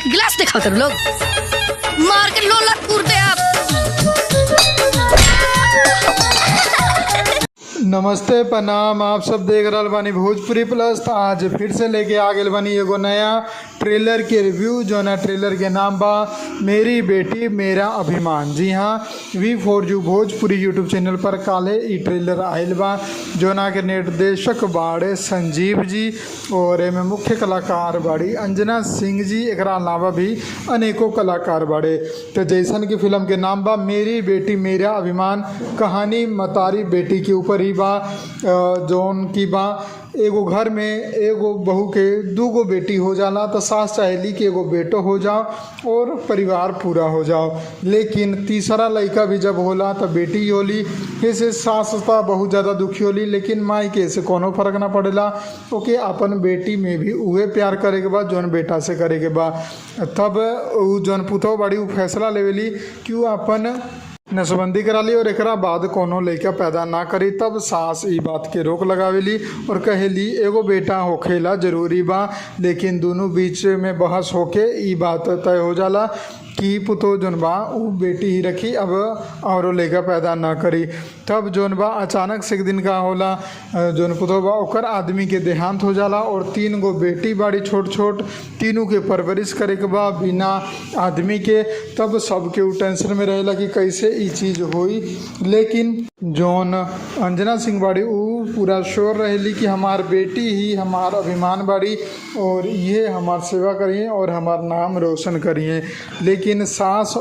के गिलास दिखाओ तुम लोग, मार के लोला कूदते आप। नमस्ते प्रणाम, आप सब देख रहा बानी भोजपुरी प्लस। तो आज फिर से लेके आ गए बानी एगो नया ट्रेलर के रिव्यू। जो ना ट्रेलर के नाम बा मेरी बेटी मेरा अभिमान। जी हाँ, V4U भोजपुरी यूट्यूब चैनल पर काले ई ट्रेलर आयल बा। जो ना के निर्देशक बाड़े संजीव जी और एमे मुख्य कलाकार बाड़ी अंजना सिंह जी। एक अलावा भी अनेकों कलाकार बाड़े। तो जैसन की फिल्म के नाम बा मेरी बेटी मेरा अभिमान। कहानी मतारी बेटी के ऊपर ही बा। जौन की बा एगो घर में एगो बहू के दूगो बेटी हो जाला, तो सास चाहेली कि एगो बेटो हो जाओ और परिवार पूरा हो जाओ। लेकिन तीसरा लड़का भी जब होला तो बेटी ही होली। ऐसे सास तो बहुत ज़्यादा दुखी होली, लेकिन माई के से कोनो फर्क ना पड़ेला। ओके अपन बेटी में भी उहे प्यार करे के बाद जौन बेटा से करे के बाद। तब जौन पुतौ बाड़ी उ फैसला लेवेली कि वो अपन नसबंदी करा ली और एकरा बाद कोनो लड़का पैदा ना करी। तब सास ई बात के रोक लगावेली और कहेली एगो बेटा होखेला जरूरी बा। लेकिन दोनों बीच में बहस होके ई बात तय हो जाला कि पुतो जौन बा उ बेटी ही रखी, अब और लड़का पैदा ना करी। तब जौन बा अचानक से एक दिन का होला, जौन पुतो बा ओकर आदमी के देहांत हो जाला और 3 गो बेटी बाड़ी छोट छोट, तीनों के परवरिश करे के बा बिना आदमी के। तब सबके उ टेंशन में रहेला कि कैसे ई चीज़ होई। लेकिन जौन अंजना सिंह बाड़ी उ पूरा श्योर रहेली कि हमार बेटी ही हमार अभिमान बाड़ी और ये हमार सेवा करिए और हमार नाम रोशन करिए। लेकिन सास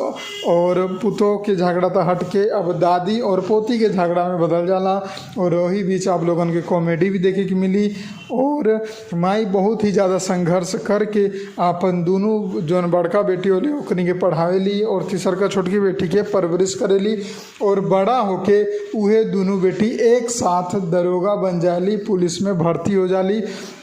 और पुतों के झगड़ा तो हट के अब दादी और पोती के झगड़ा में बदल जाला। और वही बीच आप लोगन के कॉमेडी भी देखे की मिली। और माई बहुत ही ज़्यादा संघर्ष करके अपन दोनों जौन बड़का बेटी होली ओकनी के पढ़ावेली और तीसरका छोटकी बेटी के परवरिश करेली। और बड़ा होके उहे दोनों बेटी एक साथ दरोगा बन जाली, पुलिस में भर्ती हो जाली।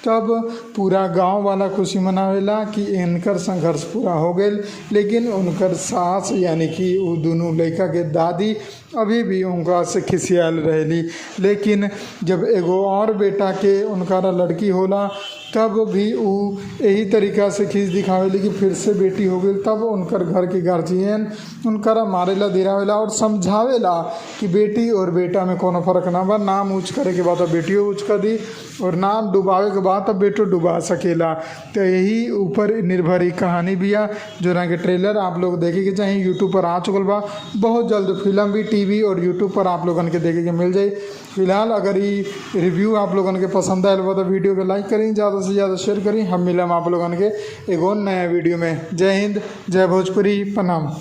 तब पूरा गांव वाला खुशी मनावेला कि इनकर संघर्ष पूरा हो गए। लेकिन उनकर सास यानी कि वो दोनों लड़का के दादी अभी भी उनका से खिसियाल रहेली। लेकिन जब एगो और बेटा के उनका लड़की होला तब भी वो यही तरीका से खींच दिखावेली कि फिर से बेटी हो गई। तब उनकर घर के गार्जियन उनकरा मारेला दिरावेला और समझावेला कि बेटी और बेटा में कोनो फर्क ना बा। नाम ऊँच करे के बाद बेटियों ऊँच कर दी और नाम डुबावे के बाद तब बेटो डुबा सकेला। तो यही ऊपर निर्भर ही कहानी बिया। जो ना कि ट्रेलर आप लोग देखे के चाहिए, यूट्यूब पर आ चुकल बा। बहुत जल्द फिल्म भी टीवी और यूट्यूब पर आप लोगन के देखे के मिल जाए। फिलहाल अगर ये रिव्यू आप लोगन के पसंद आयल बा तो वीडियो के लाइक करें, ज़्यादा से ज़्यादा शेयर करें। हम मिलम आप लोगन के एगो नया वीडियो में। जय हिंद, जय भोजपुरी, प्रणाम।